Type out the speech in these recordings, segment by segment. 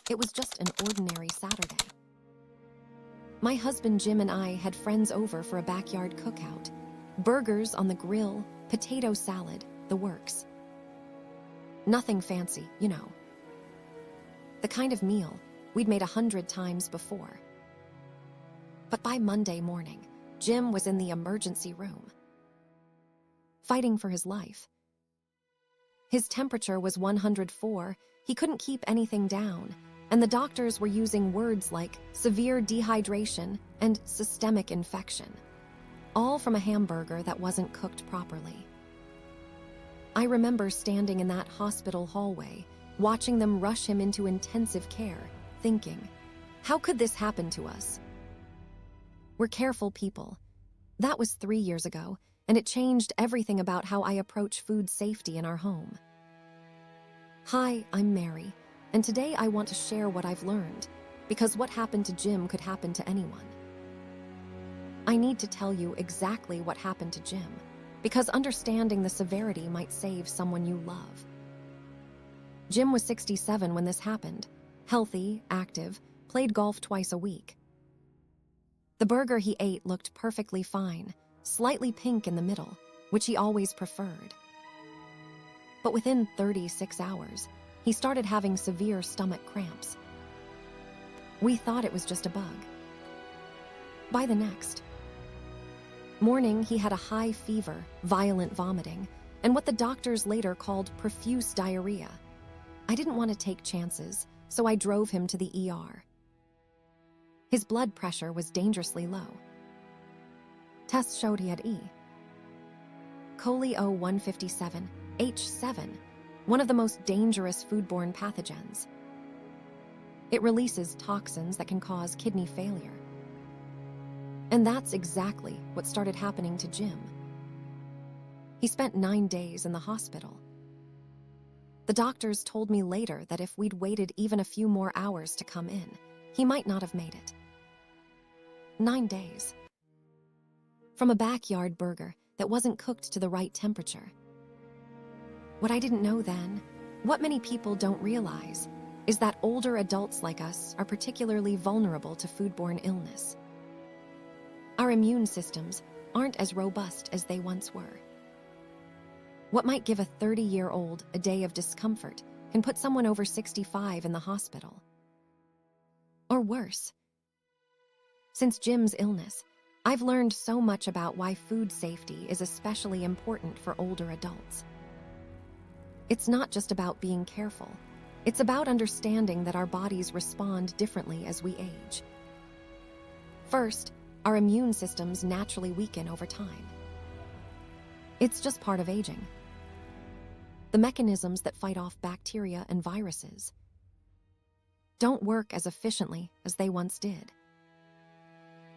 It was just an ordinary Saturday. My husband Jim and I had friends over for a backyard cookout. Burgers on the grill, potato salad, the works. Nothing fancy, you know. The kind of meal we'd made 100 times before. But by Monday morning, Jim was in the emergency room, fighting for his life. His temperature was 104, he couldn't keep anything down, and the doctors were using words like severe dehydration and systemic infection, all from a hamburger that wasn't cooked properly. I remember standing in that hospital hallway, watching them rush him into intensive care, thinking, how could this happen to us? We're careful people. That was 3 years ago, and it changed everything about how I approach food safety in our home. Hi, I'm Mary, and today I want to share what I've learned, because what happened to Jim could happen to anyone. I need to tell you exactly what happened to Jim, because understanding the severity might save someone you love. Jim was 67 when this happened, healthy, active, played golf twice a week. The burger he ate looked perfectly fine, slightly pink in the middle, which he always preferred. But within 36 hours, he started having severe stomach cramps. We thought it was just a bug. By the next morning, he had a high fever, violent vomiting, and what the doctors later called profuse diarrhea. I didn't want to take chances, so I drove him to the ER. His blood pressure was dangerously low. Tests showed he had E. coli O157, H7, one of the most dangerous foodborne pathogens. It releases toxins that can cause kidney failure. And that's exactly what started happening to Jim. He spent 9 days in the hospital. The doctors told me later that if we'd waited even a few more hours to come in, he might not have made it. 9 days. From a backyard burger that wasn't cooked to the right temperature. What I didn't know then, what many people don't realize, is that older adults like us are particularly vulnerable to foodborne illness. Our immune systems aren't as robust as they once were. What might give a 30-year-old a day of discomfort can put someone over 65 in the hospital. Or worse. Since Jim's illness, I've learned so much about why food safety is especially important for older adults. It's not just about being careful. It's about understanding that our bodies respond differently as we age. First, our immune systems naturally weaken over time. It's just part of aging. The mechanisms that fight off bacteria and viruses don't work as efficiently as they once did.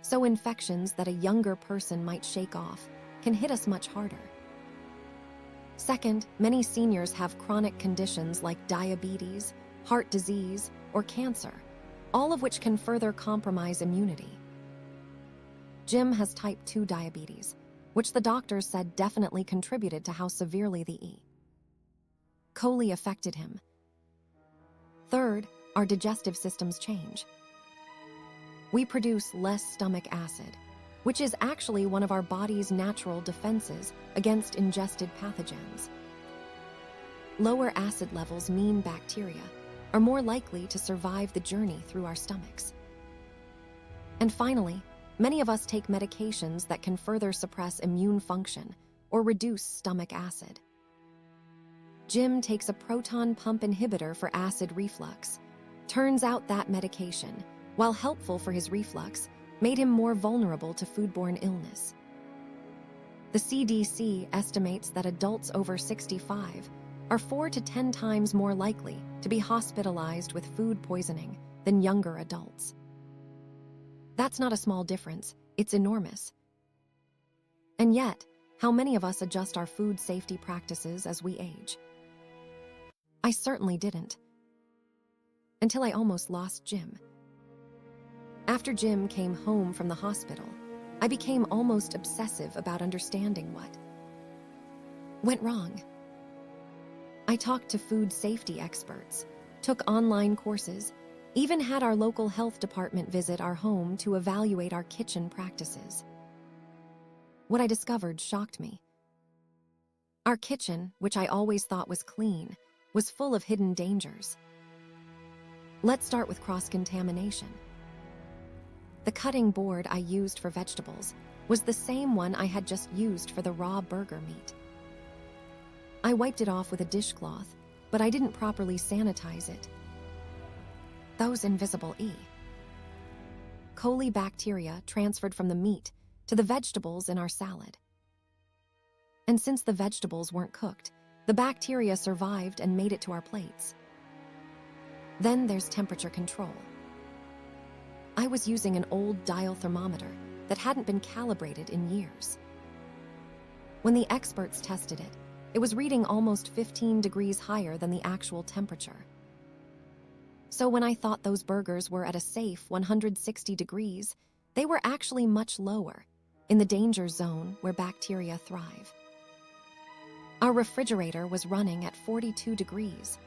So infections that a younger person might shake off can hit us much harder. Second, many seniors have chronic conditions like diabetes, heart disease, or cancer, all of which can further compromise immunity. Jim has type 2 diabetes, which the doctors said definitely contributed to how severely the E. coli affected him. Third, our digestive systems change. We produce less stomach acid, which is actually one of our body's natural defenses against ingested pathogens. Lower acid levels mean bacteria are more likely to survive the journey through our stomachs. And finally, many of us take medications that can further suppress immune function or reduce stomach acid. Jim takes a proton pump inhibitor for acid reflux. Turns out that medication, while helpful for his reflux, made him more vulnerable to foodborne illness. The CDC estimates that adults over 65 are 4 to 10 times more likely to be hospitalized with food poisoning than younger adults. That's not a small difference, it's enormous. And yet, how many of us adjust our food safety practices as we age? I certainly didn't. Until I almost lost Jim. After Jim came home from the hospital, I became almost obsessive about understanding what went wrong. I talked to food safety experts, took online courses, Even had our local health department visit our home to evaluate our kitchen practices. What I discovered shocked me. Our kitchen, which I always thought was clean, was full of hidden dangers. Let's start with cross-contamination. The cutting board I used for vegetables was the same one I had just used for the raw burger meat. I wiped it off with a dishcloth, but I didn't properly sanitize it. Those invisible E. coli bacteria transferred from the meat to the vegetables in our salad. And since the vegetables weren't cooked, the bacteria survived and made it to our plates. Then there's temperature control. I was using an old dial thermometer that hadn't been calibrated in years. When the experts tested it, it was reading almost 15 degrees higher than the actual temperature. So when I thought those burgers were at a safe 160 degrees, they were actually much lower, in the danger zone where bacteria thrive. Our refrigerator was running at 42 degrees,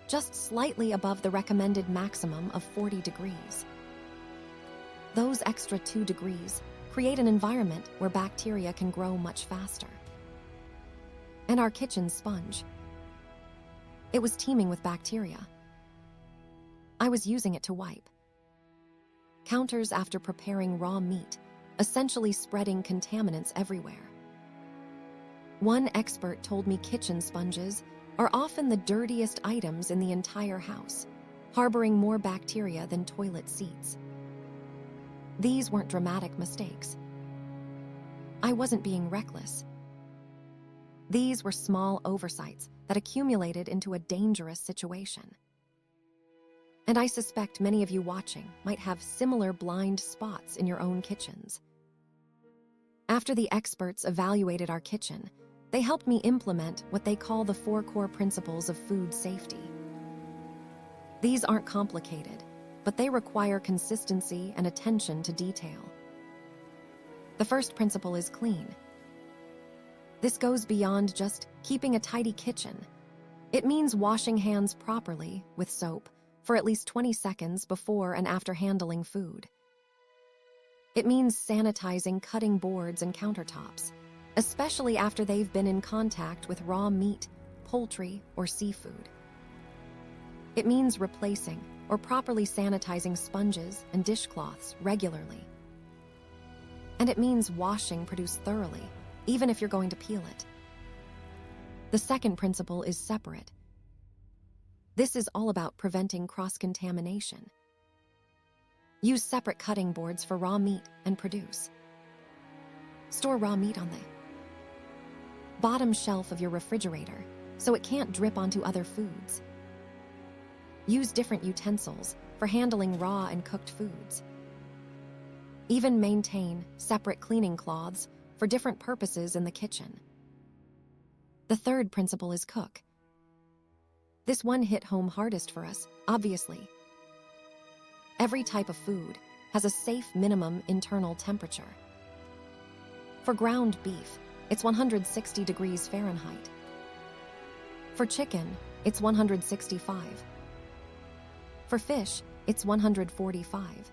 just slightly above the recommended maximum of 40 degrees. Those extra 2 degrees create an environment where bacteria can grow much faster. And our kitchen sponge. It was teeming with bacteria. I was using it to wipe counters after preparing raw meat, essentially spreading contaminants everywhere. One expert told me kitchen sponges are often the dirtiest items in the entire house, harboring more bacteria than toilet seats. These weren't dramatic mistakes. I wasn't being reckless. These were small oversights that accumulated into a dangerous situation. And I suspect many of you watching might have similar blind spots in your own kitchens. After the experts evaluated our kitchen, they helped me implement what they call the 4 core principles of food safety. These aren't complicated, but they require consistency and attention to detail. The first principle is clean. This goes beyond just keeping a tidy kitchen. It means washing hands properly with soap for at least 20 seconds before and after handling food. It means sanitizing cutting boards and countertops, especially after they've been in contact with raw meat, poultry, or seafood. It means replacing or properly sanitizing sponges and dishcloths regularly. And it means washing produce thoroughly, even if you're going to peel it. The second principle is separate. This is all about preventing cross-contamination. Use separate cutting boards for raw meat and produce. Store raw meat on the bottom shelf of your refrigerator so it can't drip onto other foods. Use different utensils for handling raw and cooked foods. Even maintain separate cleaning cloths for different purposes in the kitchen. The third principle is cook. This one hit home hardest for us, obviously. Every type of food has a safe minimum internal temperature. For ground beef, it's 160 degrees Fahrenheit. For chicken, it's 165. For fish, it's 145.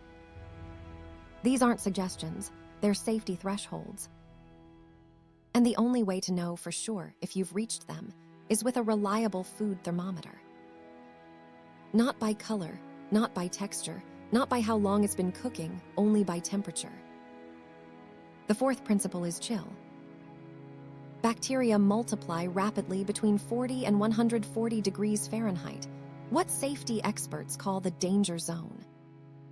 These aren't suggestions, they're safety thresholds. And the only way to know for sure if you've reached them is with a reliable food thermometer. Not by color, not by texture, not by how long it's been cooking, only by temperature. The fourth principle is chill. Bacteria multiply rapidly between 40 and 140 degrees Fahrenheit, what safety experts call the danger zone.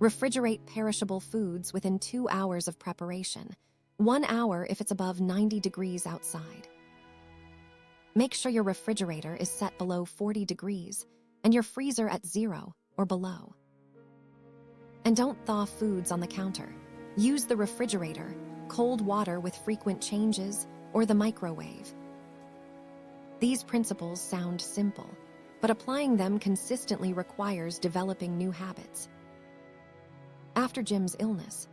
Refrigerate perishable foods within 2 hours of preparation, 1 hour if it's above 90 degrees outside. Make sure your refrigerator is set below 40 degrees and your freezer at 0 or below. And don't thaw foods on the counter. Use the refrigerator, cold water with frequent changes, or the microwave. These principles sound simple, but applying them consistently requires developing new habits. After Jim's illness,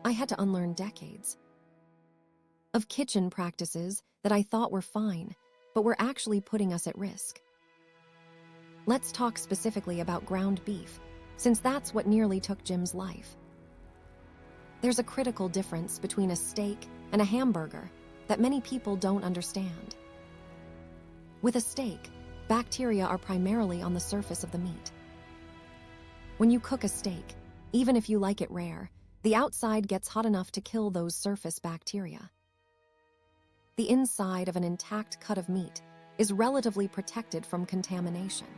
I had to unlearn decades of kitchen practices that I thought were fine, but were actually putting us at risk. Let's talk specifically about ground beef, since that's what nearly took Jim's life. There's a critical difference between a steak and a hamburger that many people don't understand. With a steak, bacteria are primarily on the surface of the meat. When you cook a steak, even if you like it rare, the outside gets hot enough to kill those surface bacteria. The inside of an intact cut of meat is relatively protected from contamination.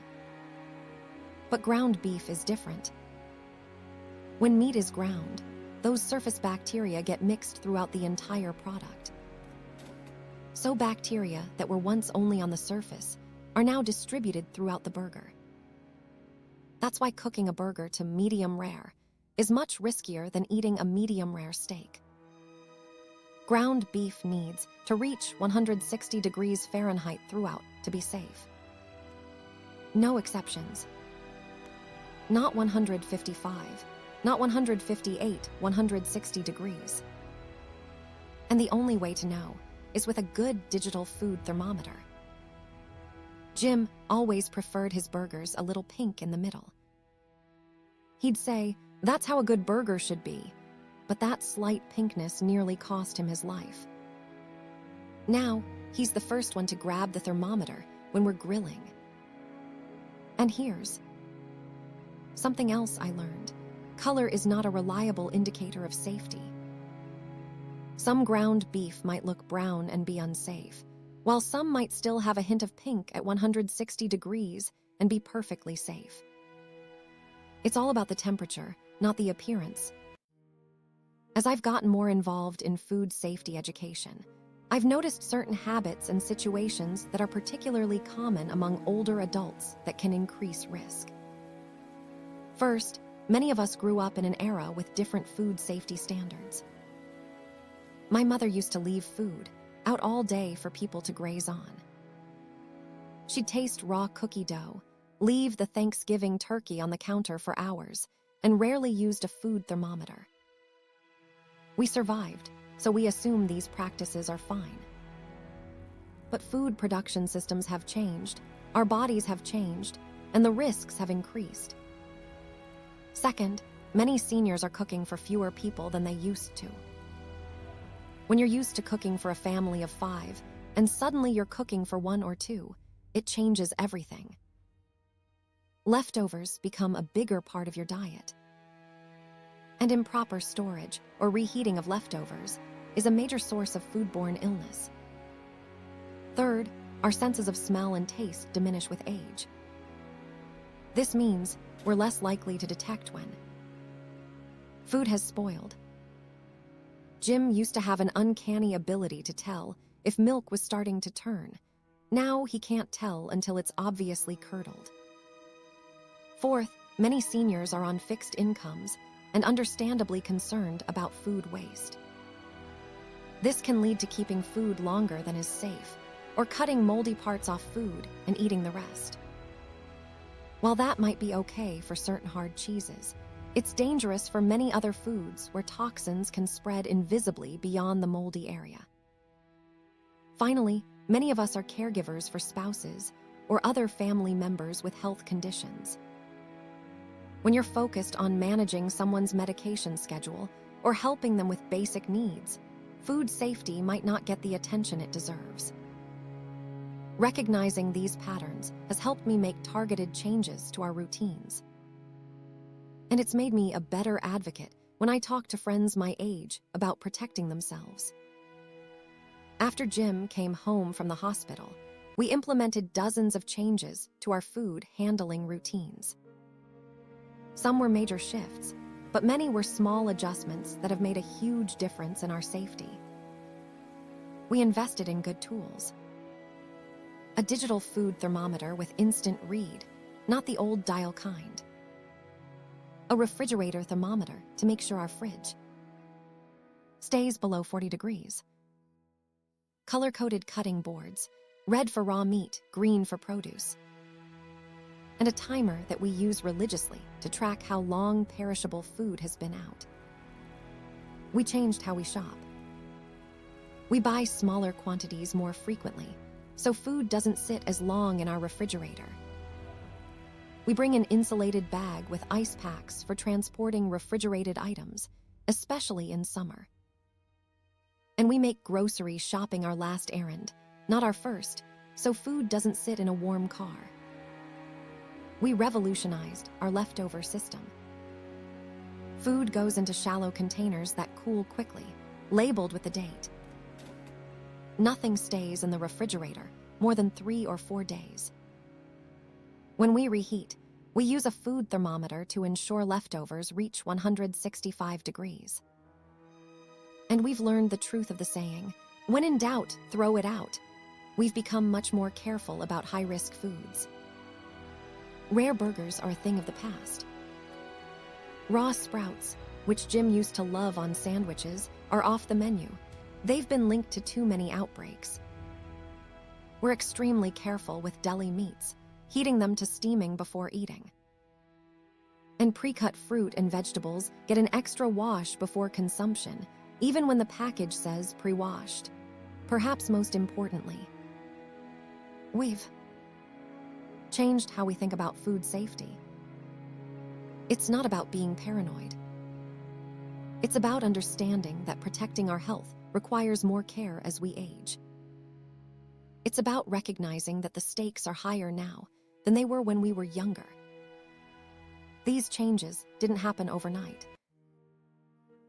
But ground beef is different. When meat is ground, those surface bacteria get mixed throughout the entire product. So bacteria that were once only on the surface are now distributed throughout the burger. That's why cooking a burger to medium rare is much riskier than eating a medium rare steak. Ground beef needs to reach 160 degrees Fahrenheit throughout to be safe. No exceptions. Not 155, not 158, 160 degrees. And the only way to know is with a good digital food thermometer. Jim always preferred his burgers a little pink in the middle. He'd say, "That's how a good burger should be," but that slight pinkness nearly cost him his life. Now, he's the first one to grab the thermometer when we're grilling. And here's something else I learned. Color is not a reliable indicator of safety. Some ground beef might look brown and be unsafe, while some might still have a hint of pink at 160 degrees and be perfectly safe. It's all about the temperature, not the appearance. As I've gotten more involved in food safety education, I've noticed certain habits and situations that are particularly common among older adults that can increase risk. First, many of us grew up in an era with different food safety standards. My mother used to leave food out all day for people to graze on. She'd taste raw cookie dough, leave the Thanksgiving turkey on the counter for hours, and rarely used a food thermometer. We survived, so we assume these practices are fine. But food production systems have changed, our bodies have changed, and the risks have increased. Second, many seniors are cooking for fewer people than they used to. When you're used to cooking for a family of 5, and suddenly you're cooking for 1 or 2, it changes everything. Leftovers become a bigger part of your diet. And improper storage or reheating of leftovers is a major source of foodborne illness. Third, our senses of smell and taste diminish with age. This means we're less likely to detect when food has spoiled. Jim used to have an uncanny ability to tell if milk was starting to turn. Now he can't tell until it's obviously curdled. Fourth, many seniors are on fixed incomes and understandably concerned about food waste. This can lead to keeping food longer than is safe, or cutting moldy parts off food and eating the rest. While that might be okay for certain hard cheeses, it's dangerous for many other foods where toxins can spread invisibly beyond the moldy area. Finally, many of us are caregivers for spouses or other family members with health conditions. When you're focused on managing someone's medication schedule or helping them with basic needs, food safety might not get the attention it deserves. Recognizing these patterns has helped me make targeted changes to our routines. And it's made me a better advocate when I talk to friends my age about protecting themselves. After Jim came home from the hospital, we implemented dozens of changes to our food handling routines. Some were major shifts, but many were small adjustments that have made a huge difference in our safety. We invested in good tools. A digital food thermometer with instant read, not the old dial kind. A refrigerator thermometer to make sure our fridge stays below 40 degrees. Color-coded cutting boards, red for raw meat, green for produce. And a timer that we use religiously to track how long perishable food has been out. We changed how we shop. We buy smaller quantities more frequently, so food doesn't sit as long in our refrigerator. We bring an insulated bag with ice packs for transporting refrigerated items, especially in summer. And we make grocery shopping our last errand, not our first, so food doesn't sit in a warm car. We revolutionized our leftover system. Food goes into shallow containers that cool quickly, labeled with the date. Nothing stays in the refrigerator more than 3 or 4 days. When we reheat, we use a food thermometer to ensure leftovers reach 165 degrees. And we've learned the truth of the saying, when in doubt, throw it out. We've become much more careful about high-risk foods. Rare burgers are a thing of the past. Raw sprouts, which Jim used to love on sandwiches, are off the menu. They've been linked to too many outbreaks. We're extremely careful with deli meats, heating them to steaming before eating. And pre-cut fruit and vegetables get an extra wash before consumption, even when the package says pre-washed. Perhaps most importantly, we've changed how we think about food safety. It's not about being paranoid. It's about understanding that protecting our health requires more care as we age. It's about recognizing that the stakes are higher now than they were when we were younger. These changes didn't happen overnight.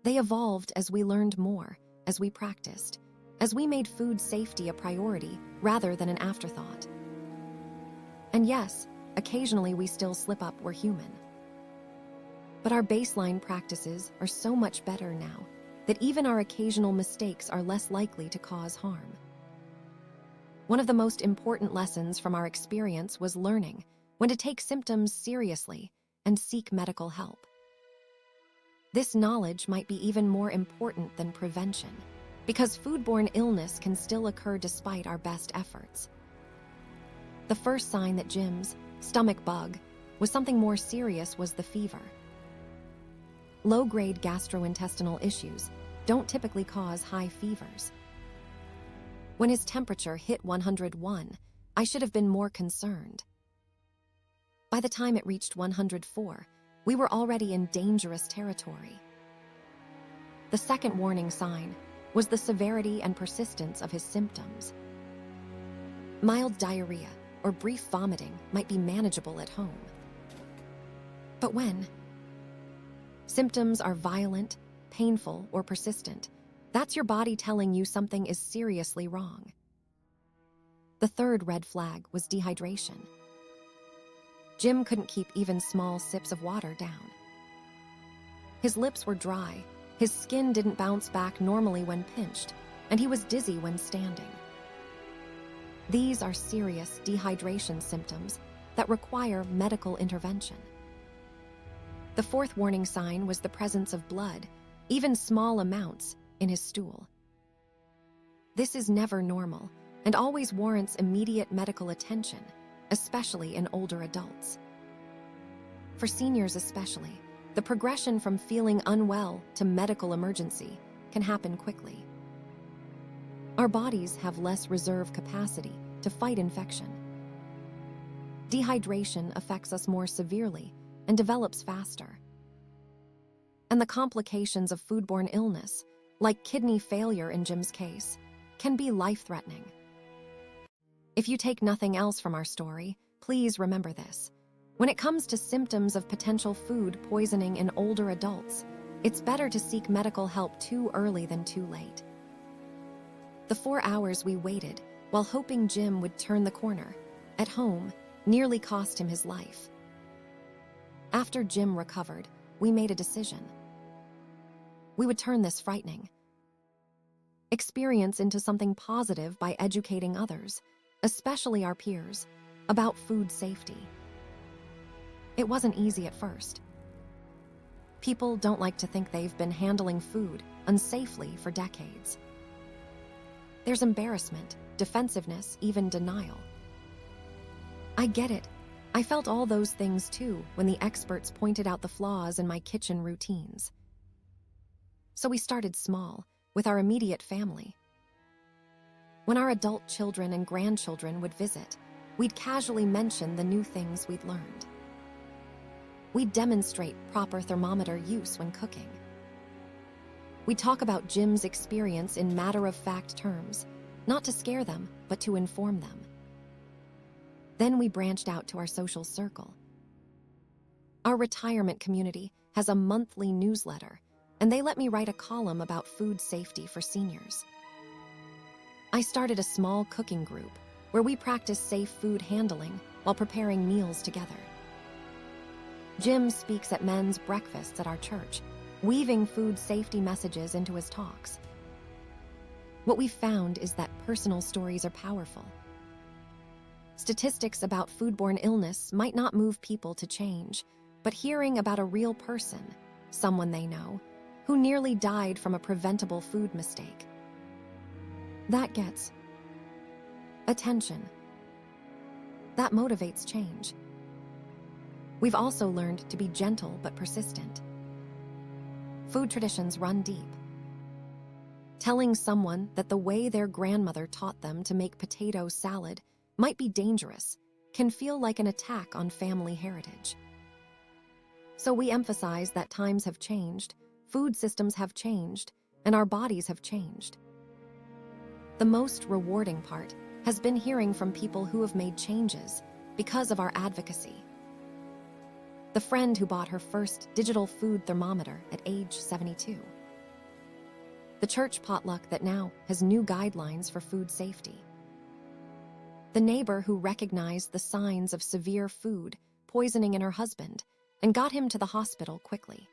They evolved as we learned more, as we practiced, as we made food safety a priority rather than an afterthought. And yes, occasionally we still slip up, we're human. But our baseline practices are so much better now that even our occasional mistakes are less likely to cause harm. One of the most important lessons from our experience was learning when to take symptoms seriously and seek medical help. This knowledge might be even more important than prevention, because foodborne illness can still occur despite our best efforts. The first sign that Jim's stomach bug was something more serious was the fever. Low-grade gastrointestinal issues don't typically cause high fevers. When his temperature hit 101, I should have been more concerned. By the time it reached 104, we were already in dangerous territory. The second warning sign was the severity and persistence of his symptoms. Mild diarrhea or brief vomiting might be manageable at home. But when symptoms are violent, painful, or persistent, that's your body telling you something is seriously wrong. The third red flag was dehydration. Jim couldn't keep even small sips of water down. His lips were dry, his skin didn't bounce back normally when pinched, and he was dizzy when standing. These are serious dehydration symptoms that require medical intervention. The fourth warning sign was the presence of blood, even small amounts, in his stool. This is never normal and always warrants immediate medical attention, especially in older adults. For seniors especially, the progression from feeling unwell to medical emergency can happen quickly. Our bodies have less reserve capacity to fight infection. Dehydration affects us more severely and develops faster. And the complications of foodborne illness, like kidney failure in Jim's case, can be life-threatening. If you take nothing else from our story, please remember this. When it comes to symptoms of potential food poisoning in older adults, it's better to seek medical help too early than too late. The 4 hours we waited while hoping Jim would turn the corner at home nearly cost him his life. After Jim recovered, we made a decision. We would turn this frightening experience into something positive by educating others, especially our peers, about food safety. It wasn't easy at first. People don't like to think they've been handling food unsafely for decades. There's embarrassment, defensiveness, even denial. I get it. I felt all those things too when the experts pointed out the flaws in my kitchen routines. So we started small, with our immediate family. When our adult children and grandchildren would visit, we'd casually mention the new things we'd learned. We demonstrate proper thermometer use when cooking. We talk about Jim's experience in matter-of-fact terms, not to scare them, but to inform them. Then we branched out to our social circle. Our retirement community has a monthly newsletter, and they let me write a column about food safety for seniors. I started a small cooking group where we practice safe food handling while preparing meals together. Jim speaks at men's breakfasts at our church, weaving food safety messages into his talks. What we found is that personal stories are powerful. Statistics about foodborne illness might not move people to change, but hearing about a real person, someone they know, who nearly died from a preventable food mistake, that gets attention. That motivates change. We've also learned to be gentle but persistent. Food traditions run deep. Telling someone that the way their grandmother taught them to make potato salad might be dangerous can feel like an attack on family heritage. So we emphasize that times have changed, food systems have changed, and our bodies have changed. The most rewarding part has been hearing from people who have made changes because of our advocacy. The friend who bought her first digital food thermometer at age 72. The church potluck that now has new guidelines for food safety. The neighbor who recognized the signs of severe food poisoning in her husband and got him to the hospital quickly.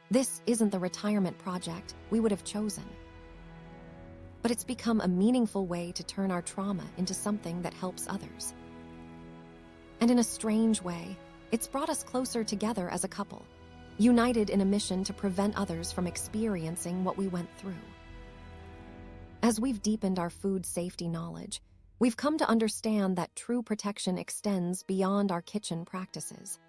This isn't the retirement project we would have chosen, but it's become a meaningful way to turn our trauma into something that helps others. And in a strange way, it's brought us closer together as a couple, united in a mission to prevent others from experiencing what we went through. As we've deepened our food safety knowledge, we've come to understand that true protection extends beyond our kitchen practices.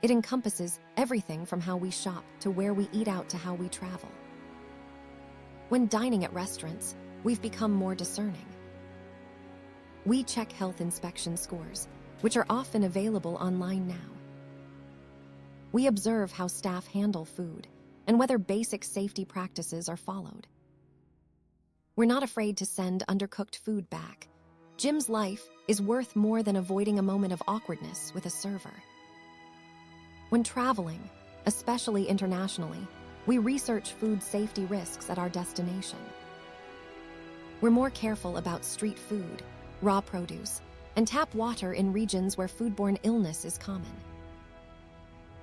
It encompasses everything from how we shop to where we eat out to how we travel. When dining at restaurants, we've become more discerning. We check health inspection scores, which are often available online now. We observe how staff handle food and whether basic safety practices are followed. We're not afraid to send undercooked food back. Jim's life is worth more than avoiding a moment of awkwardness with a server. When traveling, especially internationally, we research food safety risks at our destination. We're more careful about street food, raw produce, and tap water in regions where foodborne illness is common.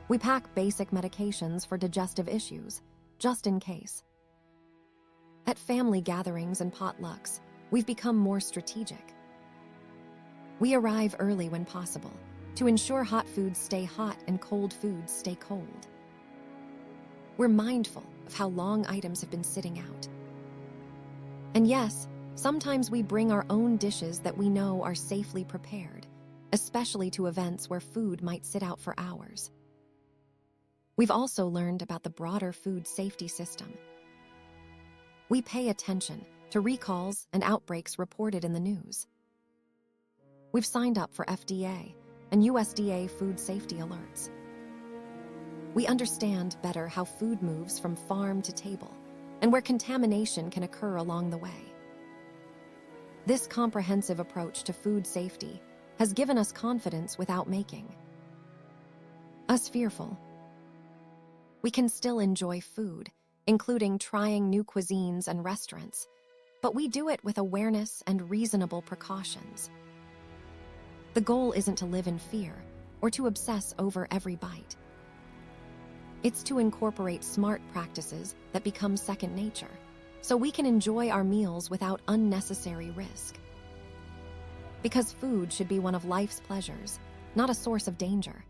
We pack basic medications for digestive issues, just in case. At family gatherings and potlucks, we've become more strategic. We arrive early when possible to ensure hot foods stay hot and cold foods stay cold. We're mindful of how long items have been sitting out. And yes, sometimes we bring our own dishes that we know are safely prepared, especially to events where food might sit out for hours. We've also learned about the broader food safety system. We pay attention to recalls and outbreaks reported in the news. We've signed up for FDA and USDA food safety alerts. We understand better how food moves from farm to table and where contamination can occur along the way. This comprehensive approach to food safety has given us confidence without making us fearful. We can still enjoy food, including trying new cuisines and restaurants, but we do it with awareness and reasonable precautions. The goal isn't to live in fear or to obsess over every bite. It's to incorporate smart practices that become second nature, so we can enjoy our meals without unnecessary risk. Because food should be one of life's pleasures, not a source of danger.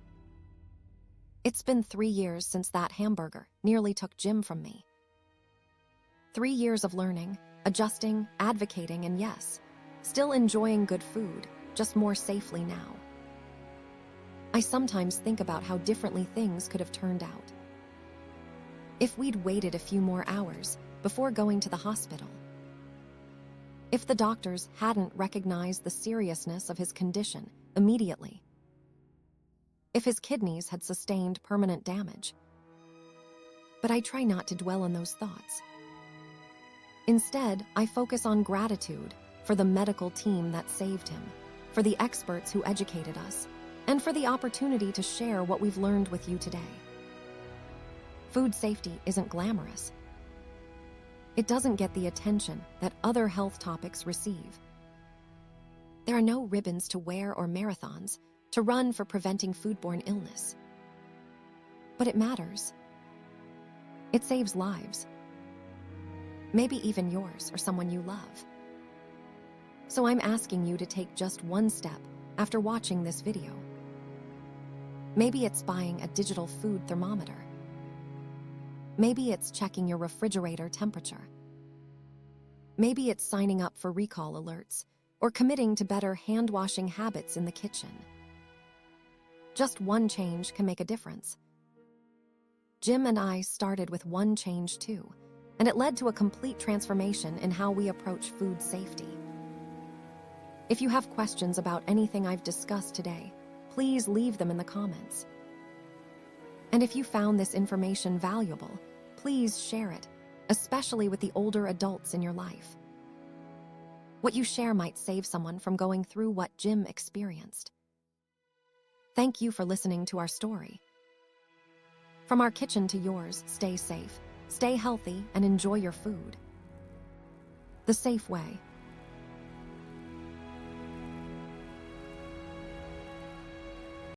It's been 3 years since that hamburger nearly took Jim from me. 3 years of learning, adjusting, advocating, and yes, still enjoying good food, just more safely now. I sometimes think about how differently things could have turned out if we'd waited a few more hours before going to the hospital. If the doctors hadn't recognized the seriousness of his condition immediately. if his kidneys had sustained permanent damage. But I try not to dwell on those thoughts. Instead, I focus on gratitude for the medical team that saved him, for the experts who educated us, and for the opportunity to share what we've learned with you today. Food safety isn't glamorous. It doesn't get the attention that other health topics receive. There are no ribbons to wear or marathons to run for preventing foodborne illness. But it matters. It saves lives. Maybe even yours or someone you love. So I'm asking you to take just one step after watching this video. Maybe it's buying a digital food thermometer. Maybe it's checking your refrigerator temperature. Maybe it's signing up for recall alerts or committing to better hand-washing habits in the kitchen. Just one change can make a difference. Jim and I started with one change too, and it led to a complete transformation in how we approach food safety. If you have questions about anything I've discussed today, please leave them in the comments. And if you found this information valuable, please share it, especially with the older adults in your life. What you share might save someone from going through what Jim experienced. Thank you for listening to our story. From our kitchen to yours, stay safe, stay healthy, and enjoy your food. The Safe Way.